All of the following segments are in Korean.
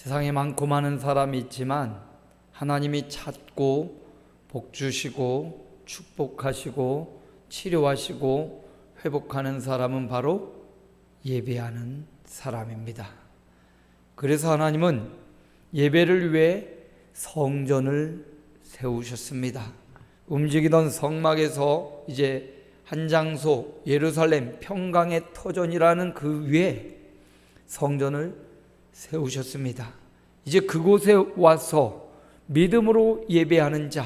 세상에 많고 많은 사람이 있지만 하나님이 찾고 복주시고 축복하시고 치료하시고 회복하는 사람은 바로 예배하는 사람입니다. 그래서 하나님은 예배를 위해 성전을 세우셨습니다. 움직이던 성막에서 이제 한 장소 예루살렘 평강의 터전이라는 그 위에 성전을 세우셨습니다. 이제 그곳에 와서 믿음으로 예배하는 자,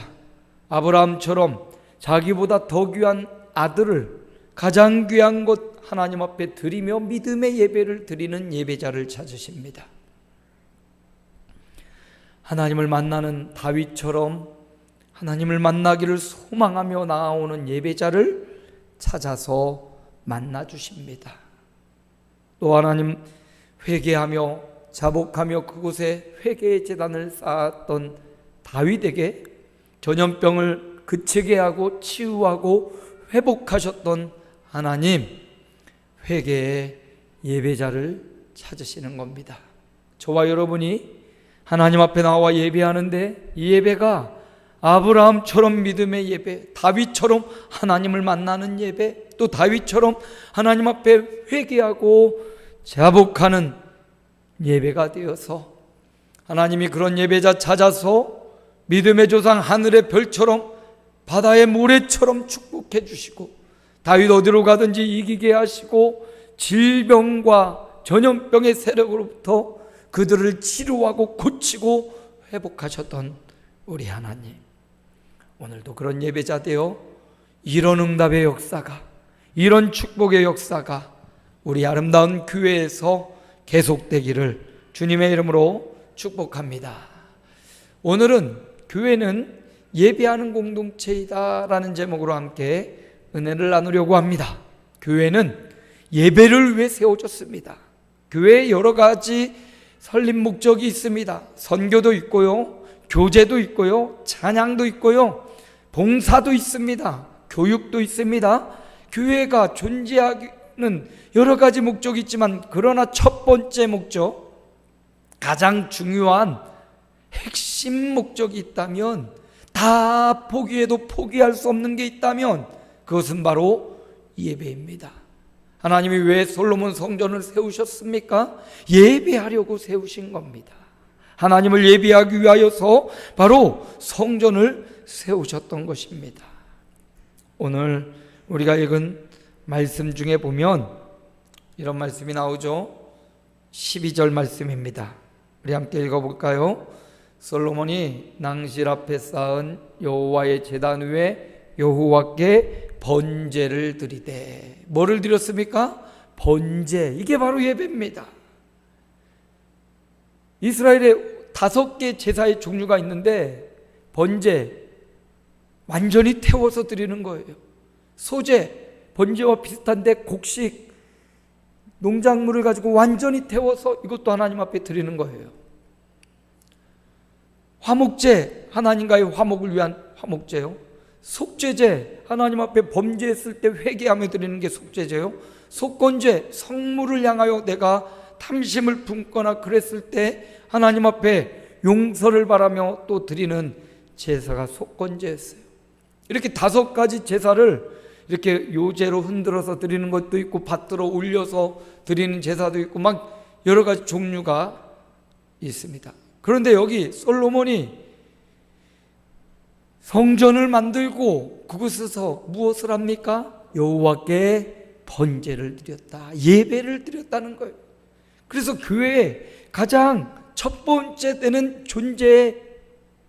아브라함처럼 자기보다 더 귀한 아들을 가장 귀한 곳 하나님 앞에 드리며 믿음의 예배를 드리는 예배자를 찾으십니다. 하나님을 만나는 다윗처럼 하나님을 만나기를 소망하며 나아오는 예배자를 찾아서 만나 주십니다. 또 하나님 회개하며 자복하며 그곳에 회개의 제단을 쌓았던 다윗에게 전염병을 그치게 하고 치유하고 회복하셨던 하나님, 회개의 예배자를 찾으시는 겁니다. 저와 여러분이 하나님 앞에 나와 예배하는데 이 예배가 아브라함처럼 믿음의 예배, 다윗처럼 하나님을 만나는 예배, 또 다윗처럼 하나님 앞에 회개하고 자복하는 예배가 되어서 하나님이 그런 예배자 찾아서 믿음의 조상 하늘의 별처럼 바다의 모래처럼 축복해 주시고 다윗 어디로 가든지 이기게 하시고 질병과 전염병의 세력으로부터 그들을 치료하고 고치고 회복하셨던 우리 하나님, 오늘도 그런 예배자 되어 이런 응답의 역사가, 이런 축복의 역사가 우리 아름다운 교회에서 계속되기를 주님의 이름으로 축복합니다. 오늘은 교회는 예배하는 공동체이다라는 제목으로 함께 은혜를 나누려고 합니다. 교회는 예배를 위해 세워졌습니다. 교회에 여러 가지 설립 목적이 있습니다. 선교도 있고요, 교제도 있고요, 찬양도 있고요, 봉사도 있습니다, 교육도 있습니다. 교회가 존재하기는 여러 가지 목적이 있지만 그러나 첫 번째 목적, 가장 중요한 핵심 목적이 있다면, 다 포기해도 포기할 수 없는 게 있다면 그것은 바로 예배입니다. 하나님이 왜 솔로몬 성전을 세우셨습니까? 예배하려고 세우신 겁니다. 하나님을 예배하기 위하여서 바로 성전을 세우셨던 것입니다. 오늘 우리가 읽은 말씀 중에 보면 이런 말씀이 나오죠. 12절 말씀입니다. 우리 함께 읽어볼까요? 솔로몬이 낭실 앞에 쌓은 여호와의 제단 위에 여호와께 번제를 드리되, 뭐를 드렸습니까? 번제. 이게 바로 예배입니다. 이스라엘에 5개 제사의 종류가 있는데 번제, 완전히 태워서 드리는 거예요. 소제, 번제와 비슷한데 곡식, 농작물을 가지고 완전히 태워서 이것도 하나님 앞에 드리는 거예요. 화목제, 하나님과의 화목을 위한 화목제요. 속죄제, 하나님 앞에 범죄했을 때 회개하며 드리는 게 속죄제요. 속건제, 성물을 향하여 내가 탐심을 품거나 그랬을 때 하나님 앞에 용서를 바라며 또 드리는 제사가 속건제였어요. 이렇게 5가지 제사를 이렇게 요제로 흔들어서 드리는 것도 있고 밭들어 올려서 드리는 제사도 있고 막 여러 가지 종류가 있습니다. 그런데 여기 솔로몬이 성전을 만들고 그곳에서 무엇을 합니까? 여호와께 번제를 드렸다, 예배를 드렸다는 거예요. 그래서 교회의 가장 첫 번째 되는 존재의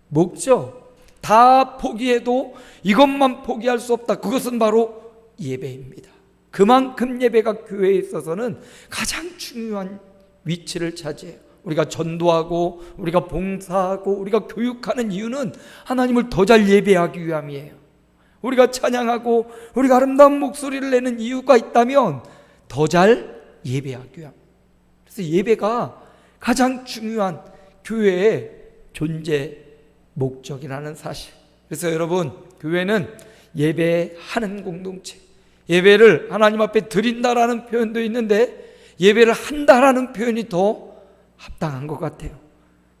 목적, 다 포기해도 이것만 포기할 수 없다, 그것은 바로 예배입니다. 그만큼 예배가 교회에 있어서는 가장 중요한 위치를 차지해요. 우리가 전도하고 우리가 봉사하고 우리가 교육하는 이유는 하나님을 더 잘 예배하기 위함이에요. 우리가 찬양하고 우리가 아름다운 목소리를 내는 이유가 있다면 더 잘 예배하기 위함. 그래서 예배가 가장 중요한 교회의 존재 목적이라는 사실. 그래서 여러분, 교회는 예배하는 공동체, 예배를 하나님 앞에 드린다라는 표현도 있는데 예배를 한다라는 표현이 더 합당한 것 같아요.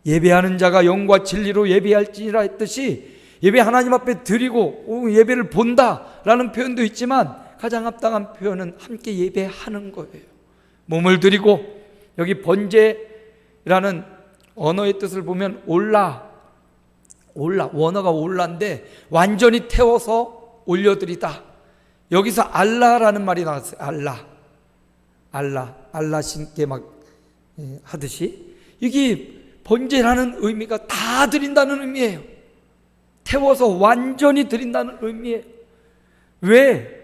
예배하는 자가 영과 진리로 예배할지니라 했듯이 예배 하나님 앞에 드리고 예배를 본다라는 표현도 있지만 가장 합당한 표현은 함께 예배하는 거예요. 몸을 드리고, 여기 번제라는 언어의 뜻을 보면 올라, 원어가 올라인데 완전히 태워서 올려드리다. 여기서 알라라는 말이 나왔어요. 알라 신께 막 하듯이 이게 번제라는 의미가 다 드린다는 의미예요. 태워서 완전히 드린다는 의미예요. 왜?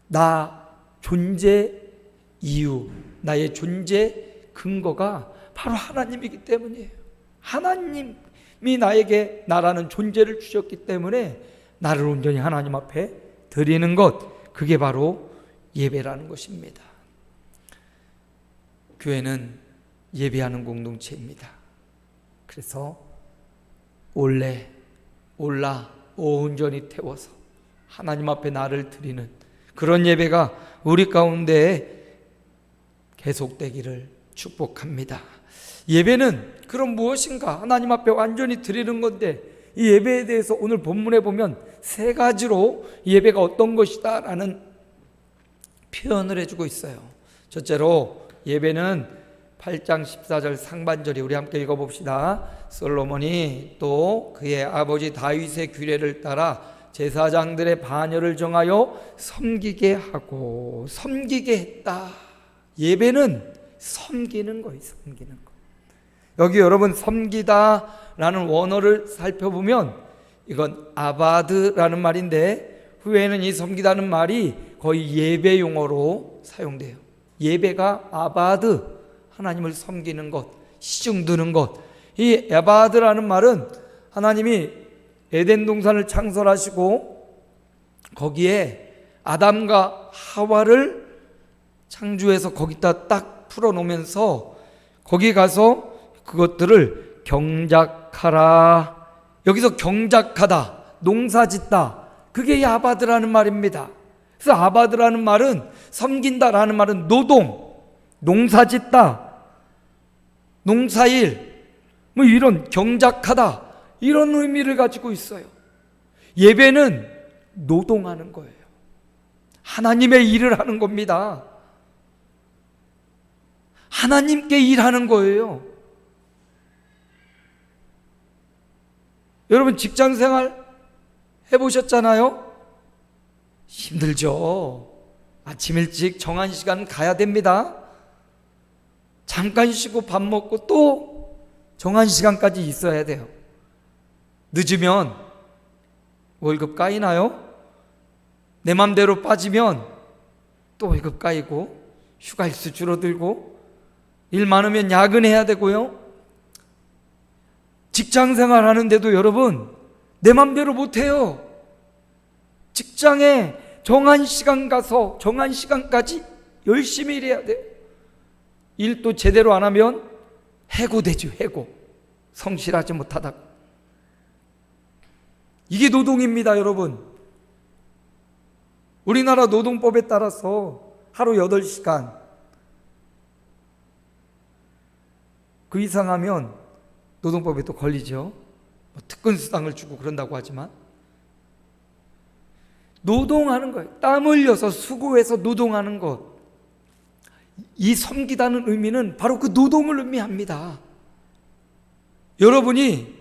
나 존재 이유, 나의 존재 근거가 바로 하나님이기 때문이에요. 하나님이 나에게 나라는 존재를 주셨기 때문에 나를 온전히 하나님 앞에 드리는 것, 그게 바로 예배라는 것입니다. 교회는 예배하는 공동체입니다. 그래서 올라 온전히 태워서 하나님 앞에 나를 드리는 그런 예배가 우리 가운데 계속되기를 축복합니다. 예배는 그럼 무엇인가? 하나님 앞에 완전히 드리는 건데, 이 예배에 대해서 오늘 본문에 보면 세 가지로 예배가 어떤 것이다 라는 표현을 해주고 있어요. 첫째로 예배는 8장 14절 상반절이, 우리 함께 읽어봅시다. 솔로몬이 또 그의 아버지 다윗의 규례를 따라 제사장들의 반열을 정하여 섬기게 하고 섬기게 했다. 예배는 섬기는 거예요. 섬기는 거. 여기 여러분 섬기다라는 원어를 살펴보면 이건 아바드라는 말인데, 후에는 이 섬기다는 말이 거의 예배 용어로 사용돼요. 예배가 아바드, 하나님을 섬기는 것, 시중 드는 것. 이 아바드라는 말은 하나님이 에덴 동산을 창설하시고 거기에 아담과 하와를 창조해서 거기다 딱 풀어놓으면서 거기 가서 그것들을 경작하라. 여기서 경작하다, 농사짓다, 그게 아바드라는 말입니다. 그래서 아바드라는 말은, 섬긴다라는 말은 노동, 농사짓다, 농사일, 뭐 이런 경작하다, 이런 의미를 가지고 있어요. 예배는 노동하는 거예요. 하나님의 일을 하는 겁니다. 하나님께 일하는 거예요. 여러분 직장 생활 해보셨잖아요? 힘들죠. 아침 일찍 정한 시간 가야 됩니다. 잠깐 쉬고 밥 먹고 또 정한 시간까지 있어야 돼요. 늦으면 월급 까이나요? 내 맘대로 빠지면 또 월급 까이고, 휴가일수 줄어들고, 일 많으면 야근해야 되고요. 직장 생활 하는데도 여러분 내 맘대로 못해요. 직장에 정한 시간 가서 정한 시간까지 열심히 일해야 돼요. 일도 제대로 안 하면 해고되죠. 해고. 성실하지 못하다. 이게 노동입니다, 여러분. 우리나라 노동법에 따라서 하루 8시간 그 이상 하면 노동법에 또 걸리죠. 특근수당을 주고 그런다고 하지만 노동하는 거예요. 땀 흘려서 수고해서 노동하는 것. 이 섬기다는 의미는 바로 그 노동을 의미합니다. 여러분이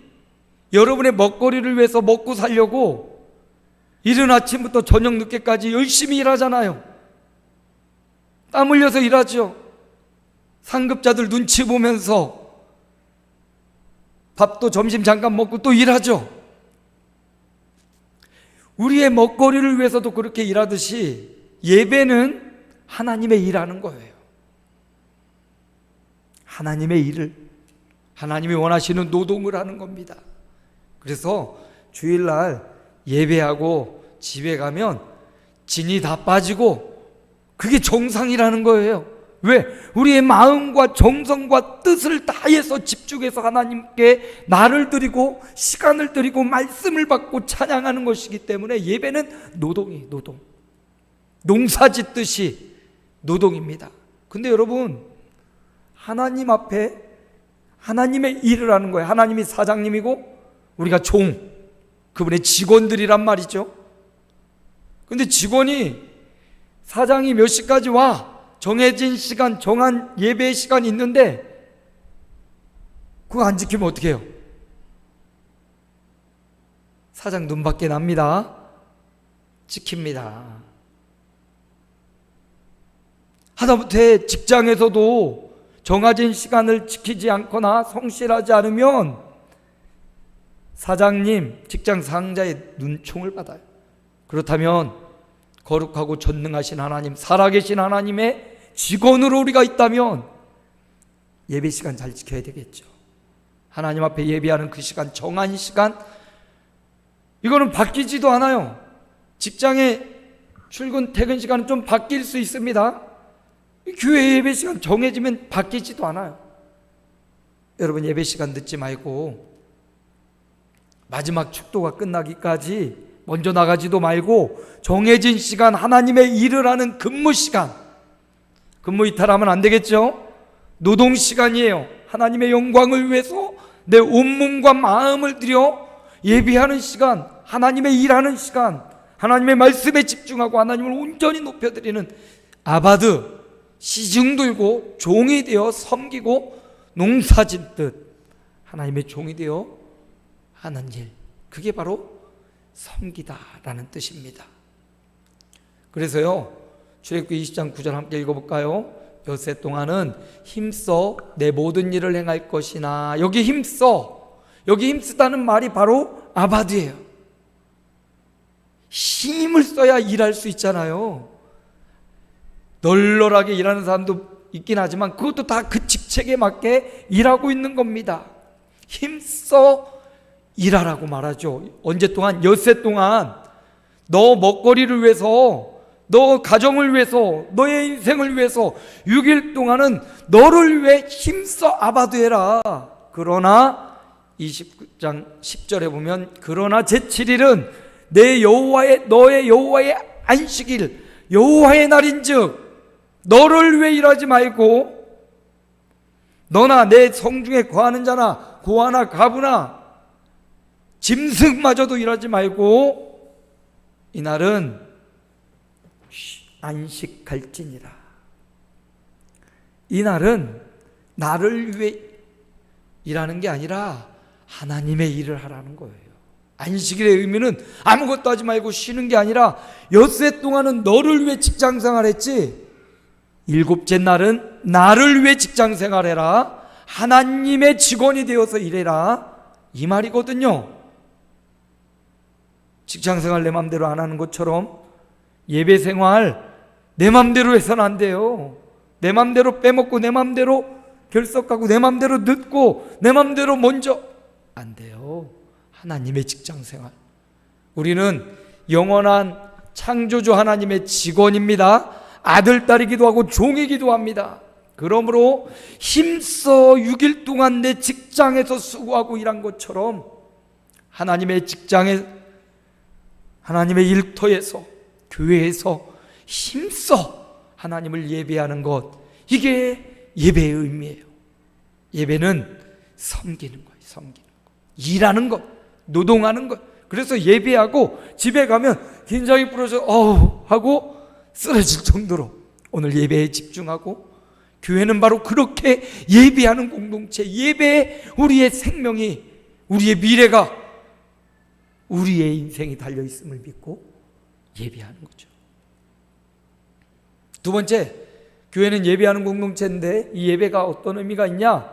여러분의 먹거리를 위해서 먹고 살려고 이른 아침부터 저녁 늦게까지 열심히 일하잖아요. 땀 흘려서 일하죠. 상급자들 눈치 보면서 밥도 점심 잠깐 먹고 또 일하죠. 우리의 먹거리를 위해서도 그렇게 일하듯이 예배는 하나님의 일하는 거예요. 하나님의 일을, 하나님이 원하시는 노동을 하는 겁니다. 그래서 주일날 예배하고 집에 가면 진이 다 빠지고 그게 정상이라는 거예요. 왜? 우리의 마음과 정성과 뜻을 다해서 집중해서 하나님께 나를 드리고 시간을 드리고 말씀을 받고 찬양하는 것이기 때문에 예배는 노동이에요. 노동. 농사짓듯이 노동입니다. 근데 여러분, 하나님 앞에 하나님의 일을 하는 거예요. 하나님이 사장님이고 우리가 종, 그분의 직원들이란 말이죠. 근데 직원이 사장이 몇 시까지 와, 정해진 시간, 정한 예배 시간이 있는데 그거 안 지키면 어떻게 해요? 사장 눈밖에 납니다. 지킵니다. 하다못해 직장에서도 정해진 시간을 지키지 않거나 성실하지 않으면 사장님, 직장 상사의 눈총을 받아요. 그렇다면 거룩하고 전능하신 하나님, 살아계신 하나님의 직원으로 우리가 있다면 예배 시간 잘 지켜야 되겠죠. 하나님 앞에 예배하는 그 시간, 정한 시간, 이거는 바뀌지도 않아요. 직장의 출근, 퇴근 시간은 좀 바뀔 수 있습니다. 교회 예배 시간 정해지면 바뀌지도 않아요. 여러분, 예배 시간 늦지 말고 마지막 축도가 끝나기까지 먼저 나가지도 말고 정해진 시간, 하나님의 일을 하는 근무 시간, 근무 이탈하면 안 되겠죠? 노동 시간이에요. 하나님의 영광을 위해서 내 온몸과 마음을 들여 예배하는 시간, 하나님의 일하는 시간, 하나님의 말씀에 집중하고 하나님을 온전히 높여드리는 아바드, 시중 들고 종이 되어 섬기고 농사짓듯 하나님의 종이 되어 하는 일, 그게 바로 섬기다라는 뜻입니다. 그래서요, 출애굽기 20장 9절 함께 읽어볼까요? 엿새 동안은 힘써 내 모든 일을 행할 것이나, 여기 힘써, 여기 힘쓰다는 말이 바로 아바드예요. 힘을 써야 일할 수 있잖아요. 널널하게 일하는 사람도 있긴 하지만 그것도 다 그 직책에 맞게 일하고 있는 겁니다. 힘써 일하라고 말하죠. 언제 동안? 엿새 동안 너 먹거리를 위해서, 너 가정을 위해서, 너의 인생을 위해서 6일 동안은 너를 위해 힘써 아바드해라. 그러나 29장 10절에 보면 그러나 제7일은 내 여호와의, 너의 여호와의 안식일, 여호와의 날인즉 너를 위해 일하지 말고 너나 내 성중에 거하는 자나 고아나 가부나 짐승마저도 일하지 말고 이날은 안식할지니라. 이날은 나를 위해 일하는 게 아니라 하나님의 일을 하라는 거예요. 안식일의 의미는 아무것도 하지 말고 쉬는 게 아니라 엿새 동안은 너를 위해 직장생활했지, 일곱째 날은 나를 위해 직장생활해라, 하나님의 직원이 되어서 일해라, 이 말이거든요. 직장생활 내 맘대로 안 하는 것처럼 예배생활 내 맘대로 해서는 안 돼요. 내 맘대로 빼먹고 내 맘대로 결석하고 내 맘대로 늦고 내 맘대로 먼저, 안 돼요. 하나님의 직장생활, 우리는 영원한 창조주 하나님의 직원입니다. 아들, 딸이기도 하고 종이기도 합니다. 그러므로 힘써 6일 동안 내 직장에서 수고하고 일한 것처럼 하나님의 직장에, 하나님의 일터에서, 교회에서 힘써 하나님을 예배하는 것, 이게 예배의 의미예요. 예배는 섬기는 거예요. 섬기는 것, 일하는 것, 노동하는 것. 그래서 예배하고 집에 가면 긴장이 풀어져 하고 쓰러질 정도로 오늘 예배에 집중하고, 교회는 바로 그렇게 예배하는 공동체, 예배에 우리의 생명이, 우리의 미래가, 우리의 인생이 달려있음을 믿고 예배하는 거죠. 두 번째, 교회는 예배하는 공동체인데 이 예배가 어떤 의미가 있냐?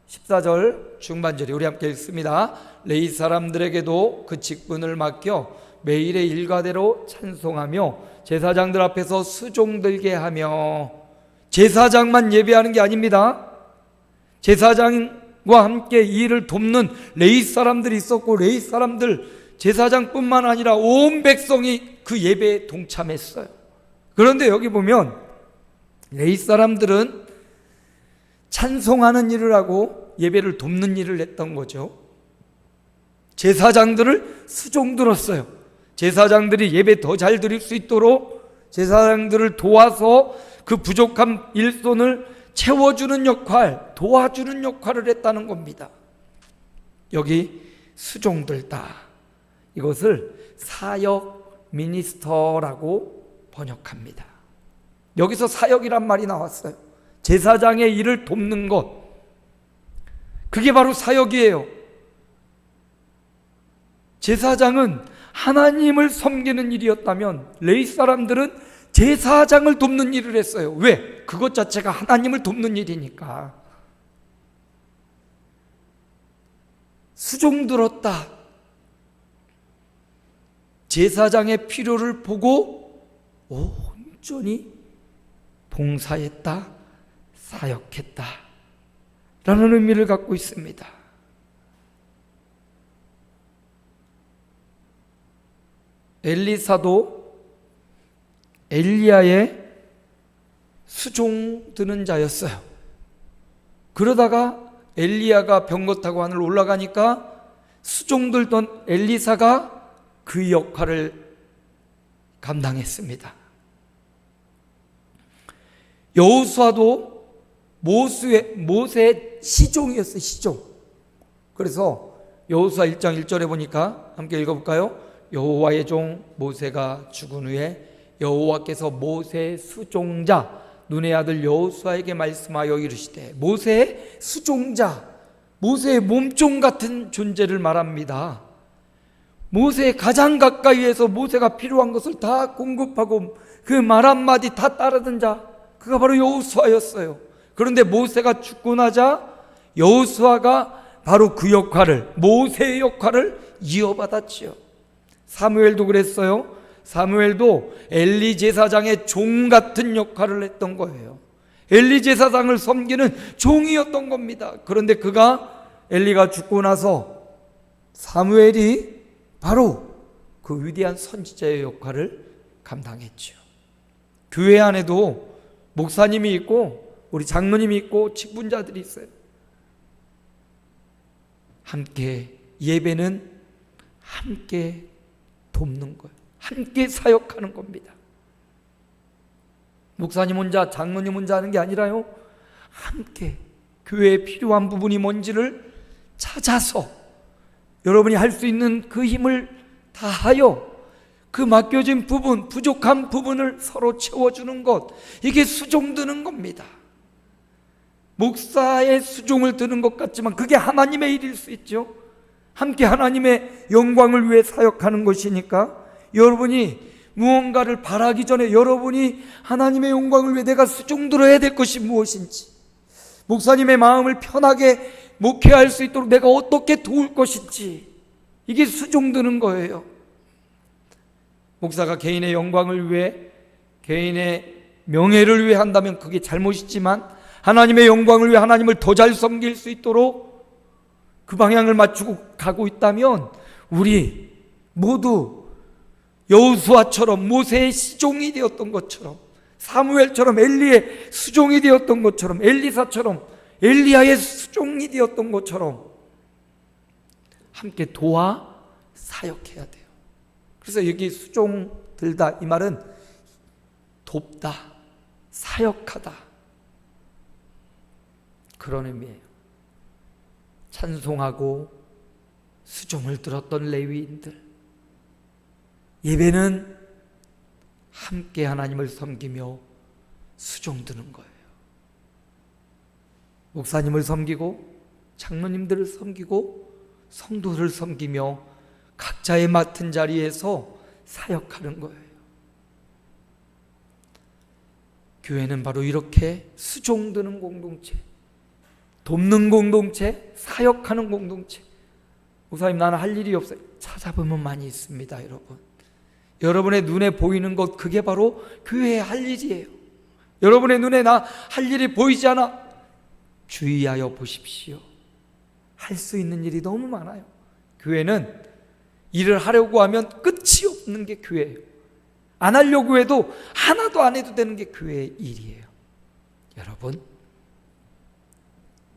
14절 중반절에 우리 함께 읽습니다. 레위 사람들에게도 그 직분을 맡겨 매일의 일과대로 찬송하며 제사장들 앞에서 수종들게 하며, 제사장만 예배하는 게 아닙니다. 제사장과 함께 이 일을 돕는 레위 사람들이 있었고, 레위 사람들, 제사장뿐만 아니라 온 백성이 그 예배에 동참했어요. 그런데 여기 보면 레위 사람들은 찬송하는 일을 하고 예배를 돕는 일을 했던 거죠. 제사장들을 수종들었어요. 제사장들이 예배 더 잘 드릴 수 있도록 제사장들을 도와서 그 부족한 일손을 채워주는 역할, 도와주는 역할을 했다는 겁니다. 여기 수종들다. 이것을 사역 미니스터라고 번역합니다. 여기서 사역이란 말이 나왔어요. 제사장의 일을 돕는 것, 그게 바로 사역이에요. 제사장은 하나님을 섬기는 일이었다면 레위 사람들은 제사장을 돕는 일을 했어요. 왜? 그것 자체가 하나님을 돕는 일이니까. 수종들었다. 제사장의 필요를 보고 온전히 봉사했다, 사역했다 라는 의미를 갖고 있습니다. 엘리사도 엘리야의 수종 드는 자였어요. 그러다가 엘리야가 병거 타고 하늘 올라가니까 수종 들던 엘리사가 그 역할을 감당했습니다. 여호수아도 모세의 시종이었어요. 시종. 그래서 여호수아 1장 1절에 보니까 함께 읽어볼까요? 여호와의 종 모세가 죽은 후에 여호와께서 모세의 수종자 눈의 아들 여호수아에게 말씀하여 이르시되, 모세의 수종자, 모세의 몸종 같은 존재를 말합니다. 모세의 가장 가까이에서 모세가 필요한 것을 다 공급하고 그 말 한마디 다 따르던 자, 그가 바로 여호수아였어요. 그런데 모세가 죽고 나자 여호수아가 바로 그 역할을, 모세의 역할을 이어받았지요. 사무엘도 그랬어요. 사무엘도 엘리 제사장의 종 같은 역할을 했던 거예요. 엘리 제사장을 섬기는 종이었던 겁니다. 그런데 그가, 엘리가 죽고 나서 사무엘이 바로 그 위대한 선지자의 역할을 감당했죠. 교회 안에도 목사님이 있고 우리 장로님이 있고 직분자들이 있어요. 함께, 예배는 함께 돕는 거예요. 함께 사역하는 겁니다. 목사님 혼자, 장로님 혼자 하는 게 아니라요, 함께 교회에 필요한 부분이 뭔지를 찾아서 여러분이 할 수 있는 그 힘을 다하여 그 맡겨진 부분, 부족한 부분을 서로 채워주는 것, 이게 수종 드는 겁니다. 목사의 수종을 드는 것 같지만 그게 하나님의 일일 수 있죠. 함께 하나님의 영광을 위해 사역하는 것이니까, 여러분이 무언가를 바라기 전에 여러분이 하나님의 영광을 위해 내가 수종 들어야 될 것이 무엇인지, 목사님의 마음을 편하게 목회할 수 있도록 내가 어떻게 도울 것인지, 이게 수종 드는 거예요. 목사가 개인의 영광을 위해, 개인의 명예를 위해 한다면 그게 잘못이지만, 하나님의 영광을 위해 하나님을 더 잘 섬길 수 있도록 그 방향을 맞추고 가고 있다면, 우리 모두 여호수아처럼 모세의 시종이 되었던 것처럼, 사무엘처럼 엘리의 수종이 되었던 것처럼, 엘리사처럼 엘리야의 수종이 되었던 것처럼 함께 도와 사역해야 돼요. 그래서 여기 수종 들다, 이 말은 돕다, 사역하다, 그런 의미예요. 찬송하고 수종을 들었던 레위인들, 예배는 함께 하나님을 섬기며 수종 드는 거예요. 목사님을 섬기고 장로님들을 섬기고 성도를 섬기며 각자의 맡은 자리에서 사역하는 거예요. 교회는 바로 이렇게 수종 드는 공동체, 돕는 공동체, 사역하는 공동체. 목사님, 나는 할 일이 없어요. 찾아보면 많이 있습니다. 여러분, 여러분의 눈에 보이는 것, 그게 바로 교회의 할 일이에요. 여러분의 눈에 나 할 일이 보이지 않아? 주의하여 보십시오. 할 수 있는 일이 너무 많아요. 교회는 일을 하려고 하면 끝이 없는 게 교회예요. 안 하려고 해도 하나도 안 해도 되는 게 교회의 일이에요. 여러분,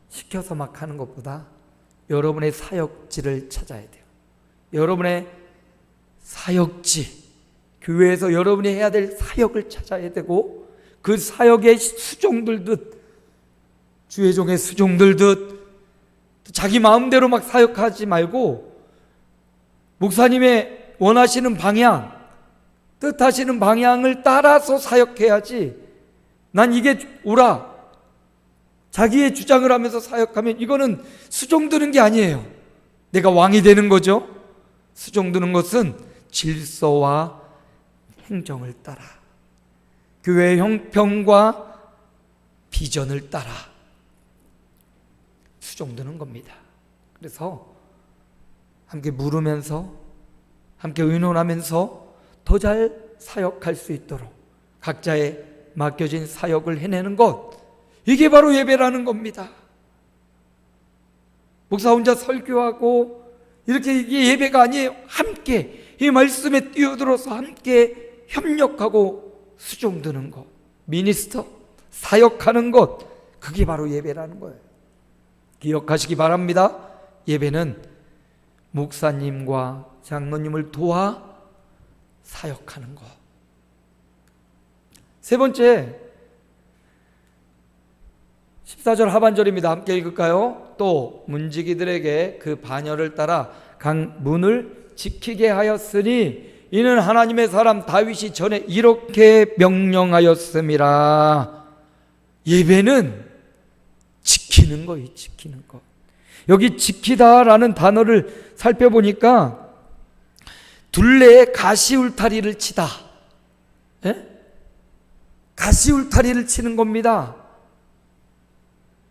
시켜서 막 하는 것보다 여러분의 사역지를 찾아야 돼요. 여러분의 사역지, 교회에서 여러분이 해야 될 사역을 찾아야 되고, 그 사역에 수종들듯 주의 종의 수종들듯 자기 마음대로 막 사역하지 말고 목사님의 원하시는 방향, 뜻하시는 방향을 따라서 사역해야지, 난 이게 옳아, 자기의 주장을 하면서 사역하면 이거는 수종드는 게 아니에요. 내가 왕이 되는 거죠. 수종드는 것은 질서와 행정을 따라, 교회의 형평과 비전을 따라 수종드는 겁니다. 그래서 함께 물으면서, 함께 의논하면서 더 잘 사역할 수 있도록 각자의 맡겨진 사역을 해내는 것, 이게 바로 예배라는 겁니다. 목사 혼자 설교하고 이렇게, 이게 예배가 아니에요. 함께 이 말씀에 뛰어들어서 함께 협력하고 수종드는 것, 미니스터, 사역하는 것, 그게 바로 예배라는 거예요. 기억하시기 바랍니다. 예배는 목사님과 장로님을 도와 사역하는 것. 세 번째, 14절 하반절입니다. 함께 읽을까요? 또 문지기들에게 그 반열을 따라 각 문을 지키게 하였으니 이는 하나님의 사람 다윗이 전에 이렇게 명령하였음이라. 예배는 지키는 거예요. 지키는 것. 여기 지키다라는 단어를 살펴보니까 둘레에 가시울타리를 치다, 가시울타리를 치는 겁니다.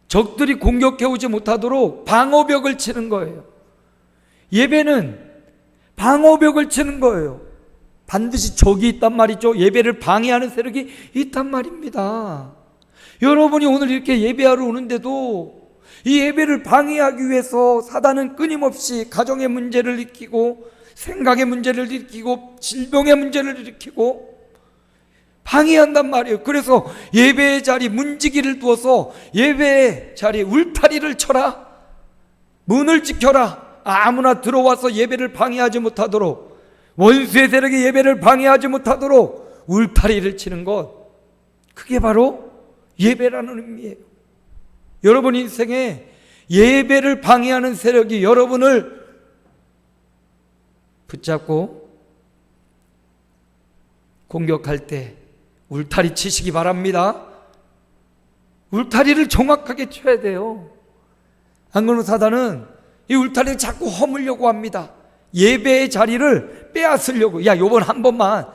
적들이 공격해오지 못하도록 방어벽을 치는 거예요. 예배는 방어벽을 치는 거예요. 반드시 적이 있단 말이죠. 예배를 방해하는 세력이 있단 말입니다. 여러분이 오늘 이렇게 예배하러 오는데도 이 예배를 방해하기 위해서 사단은 끊임없이 가정의 문제를 일으키고 생각의 문제를 일으키고 질병의 문제를 일으키고 방해한단 말이에요. 그래서 예배의 자리 문지기를 두어서 예배의 자리 울타리를 쳐라, 문을 지켜라, 아무나 들어와서 예배를 방해하지 못하도록, 원수의 세력이 예배를 방해하지 못하도록 울타리를 치는 것, 그게 바로 예배라는 의미예요. 여러분 인생에 예배를 방해하는 세력이 여러분을 붙잡고 공격할 때 울타리 치시기 바랍니다. 울타리를 정확하게 쳐야 돼요. 안 그러면 사단은 이 울타리를 자꾸 허물려고 합니다. 예배의 자리를 빼앗으려고. 야, 요번 한 번만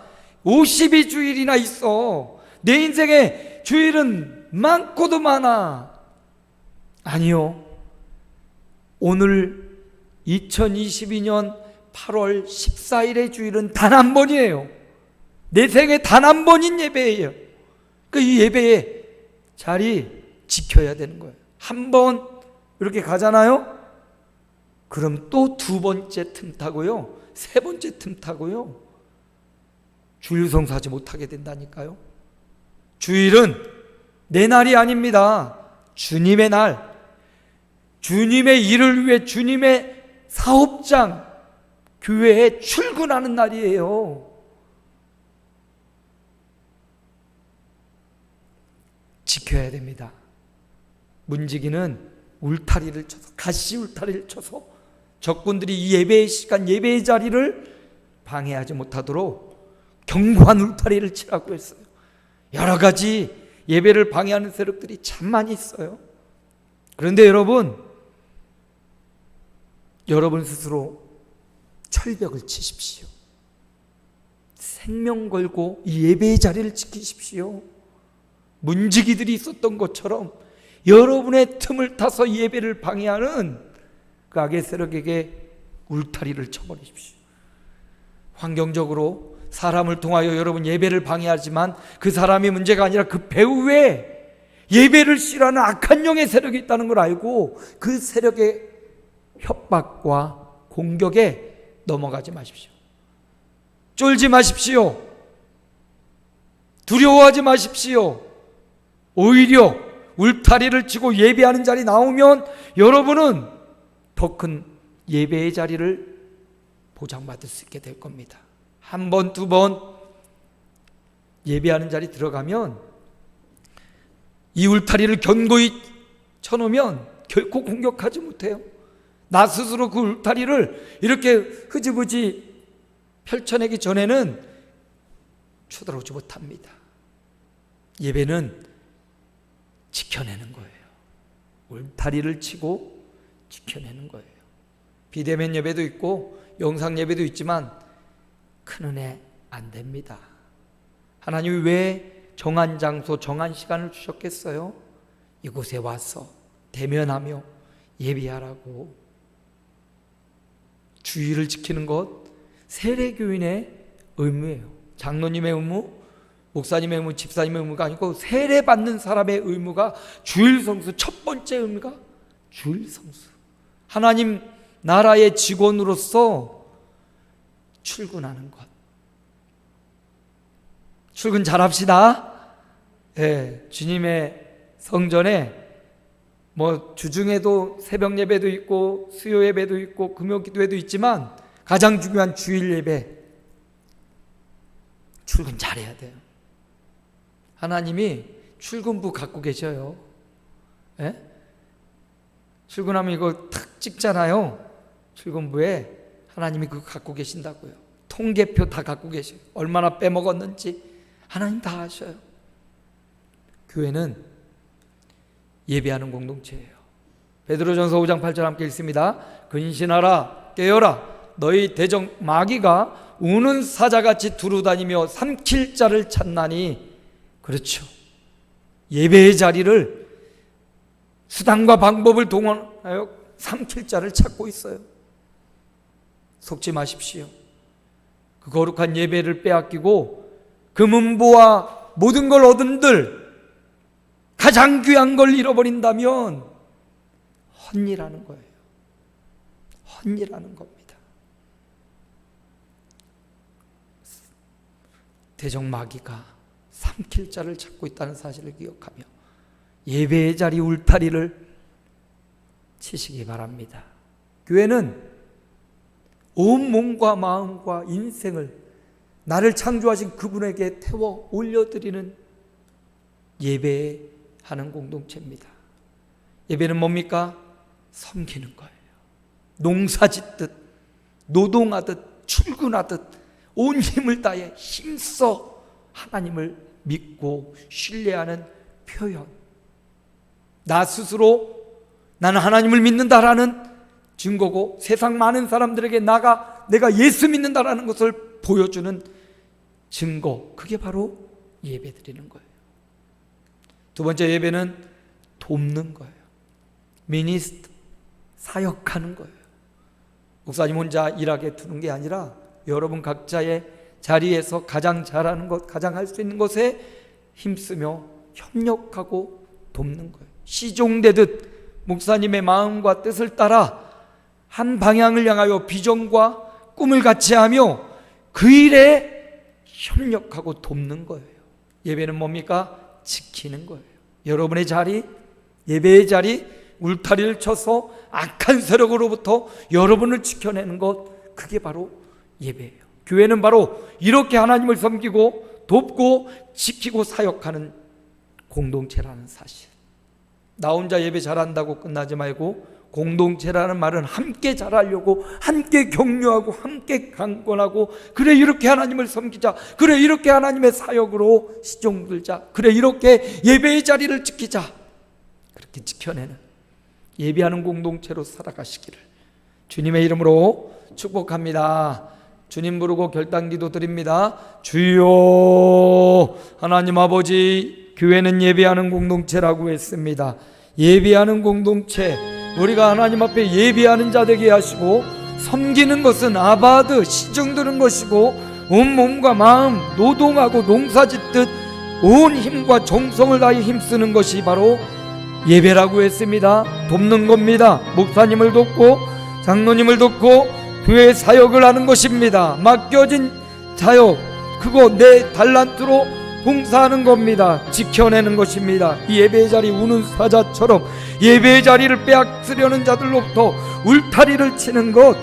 52주일이나 있어. 내 인생에 주일은 많고도 많아. 아니요. 오늘 2022년 8월 14일의 주일은 단 한 번이에요. 내 생에 단 한 번인 예배예요. 이 예배의 자리 지켜야 되는 거예요. 한 번 이렇게 가잖아요. 그럼 또 두 번째 틈 타고요, 세 번째 틈 타고요, 주일 성사하지 못하게 된다니까요. 주일은 내 날이 아닙니다. 주님의 날, 주님의 일을 위해 주님의 사업장 교회에 출근하는 날이에요. 지켜야 됩니다. 문지기는 울타리를 쳐서, 가시 울타리를 쳐서 적군들이 이 예배의 시간, 예배의 자리를 방해하지 못하도록 견고한 울타리를 치라고 했어요. 여러 가지 예배를 방해하는 세력들이 참 많이 있어요. 그런데 여러분 스스로 철벽을 치십시오. 생명 걸고 이 예배의 자리를 지키십시오. 문지기들이 있었던 것처럼 여러분의 틈을 타서 예배를 방해하는 그 악의 세력에게 울타리를 쳐버리십시오. 환경적으로 사람을 통하여 여러분 예배를 방해하지만 그 사람이 문제가 아니라 그 배후에 예배를 싫어하는 악한 영의 세력이 있다는 걸 알고 그 세력의 협박과 공격에 넘어가지 마십시오. 쫄지 마십시오. 두려워하지 마십시오. 오히려 울타리를 치고 예배하는 자리 나오면 여러분은 더 큰 예배의 자리를 보장받을 수 있게 될 겁니다. 한 번, 두 번 예배하는 자리 들어가면 이 울타리를 견고히 쳐놓으면 결코 공격하지 못해요. 나 스스로 그 울타리를 이렇게 흐지부지 펼쳐내기 전에는 쳐들어오지 못합니다. 예배는 지켜내는 거예요. 울타리를 치고 지켜내는 거예요. 비대면 예배도 있고 영상 예배도 있지만 큰 은혜 안 됩니다. 하나님이 왜 정한 장소, 정한 시간을 주셨겠어요? 이곳에 와서 대면하며 예배하라고. 주의를 지키는 것, 세례교인의 의무예요. 장로님의 의무, 목사님의 의무, 집사님의 의무가 아니고 세례받는 사람의 의무가 주일 성수. 첫 번째 의무가 주일 성수. 하나님 나라의 직원으로서 출근하는 것. 출근 잘합시다. 예, 주님의 성전에 주중에도 새벽 예배도 있고 수요 예배도 있고 금요 기도회도 있지만 가장 중요한 주일 예배 출근 잘해야 돼요. 하나님이 출근부 갖고 계셔요. 예? 출근하면 이거 탁 찍잖아요. 출근부에 하나님이 그거 갖고 계신다고요. 통계표 다 갖고 계셔요. 얼마나 빼먹었는지 하나님 다 아셔요. 교회는 예배하는 공동체예요. 베드로전서 5장 8절 함께 읽습니다. 근신하라, 깨어라. 너희 대적 마귀가 우는 사자같이 두루다니며 삼킬 자를 찾나니. 그렇죠. 예배의 자리를 수단과 방법을 동원하여 삼킬 자를 찾고 있어요. 속지 마십시오. 그 거룩한 예배를 빼앗기고 금은보와 모든 걸 얻은들 가장 귀한 걸 잃어버린다면 헛일하는 거예요. 헛일하는 겁니다. 대적 마귀가 삼킬 자를 찾고 있다는 사실을 기억하며 예배의 자리 울타리를 치시기 바랍니다. 교회는 온 몸과 마음과 인생을 나를 창조하신 그분에게 태워 올려드리는 예배하는 공동체입니다. 예배는 뭡니까? 섬기는 거예요. 농사짓듯 노동하듯 출근하듯 온 힘을 다해 힘써 하나님을 믿고 신뢰하는 표현. 나 스스로 나는 하나님을 믿는다라는 증거고 세상 많은 사람들에게 내가 예수 믿는다라는 것을 보여주는 증거. 그게 바로 예배 드리는 거예요. 두 번째 예배는 돕는 거예요. 미니스트, 사역하는 거예요. 목사님 혼자 일하게 두는 게 아니라 여러분 각자의 자리에서 가장 잘하는 것, 가장 할 수 있는 것에 힘쓰며 협력하고 돕는 거예요. 시종되듯 목사님의 마음과 뜻을 따라 한 방향을 향하여 비전과 꿈을 같이 하며 그 일에 협력하고 돕는 거예요. 예배는 뭡니까? 지키는 거예요. 여러분의 자리, 예배의 자리, 울타리를 쳐서 악한 세력으로부터 여러분을 지켜내는 것, 그게 바로 예배예요. 교회는 바로 이렇게 하나님을 섬기고 돕고 지키고 사역하는 공동체라는 사실. 나 혼자 예배 잘한다고 끝나지 말고 공동체라는 말은 함께 잘하려고, 함께 격려하고, 함께 강권하고, 그래 이렇게 하나님을 섬기자, 그래 이렇게 하나님의 사역으로 시종 들자, 그래 이렇게 예배의 자리를 지키자, 그렇게 지켜내는 예배하는 공동체로 살아가시기를 주님의 이름으로 축복합니다. 주님 부르고 결단기도 드립니다. 주여. 하나님 아버지, 교회는 예배하는 공동체라고 했습니다. 예배하는 공동체, 우리가 하나님 앞에 예배하는 자 되게 하시고, 섬기는 것은 아바드, 시중 드는 것이고, 온 몸과 마음, 노동하고 농사짓듯 온 힘과 정성을 다해 힘쓰는 것이 바로 예배라고 했습니다. 돕는 겁니다. 목사님을 돕고 장로님을 돕고 교회 사역을 하는 것입니다. 맡겨진 사역, 그거 내 달란트로 봉사하는 겁니다. 지켜내는 것입니다. 이 예배의 자리 우는 사자처럼 예배의 자리를 빼앗으려는 자들로부터 울타리를 치는 것,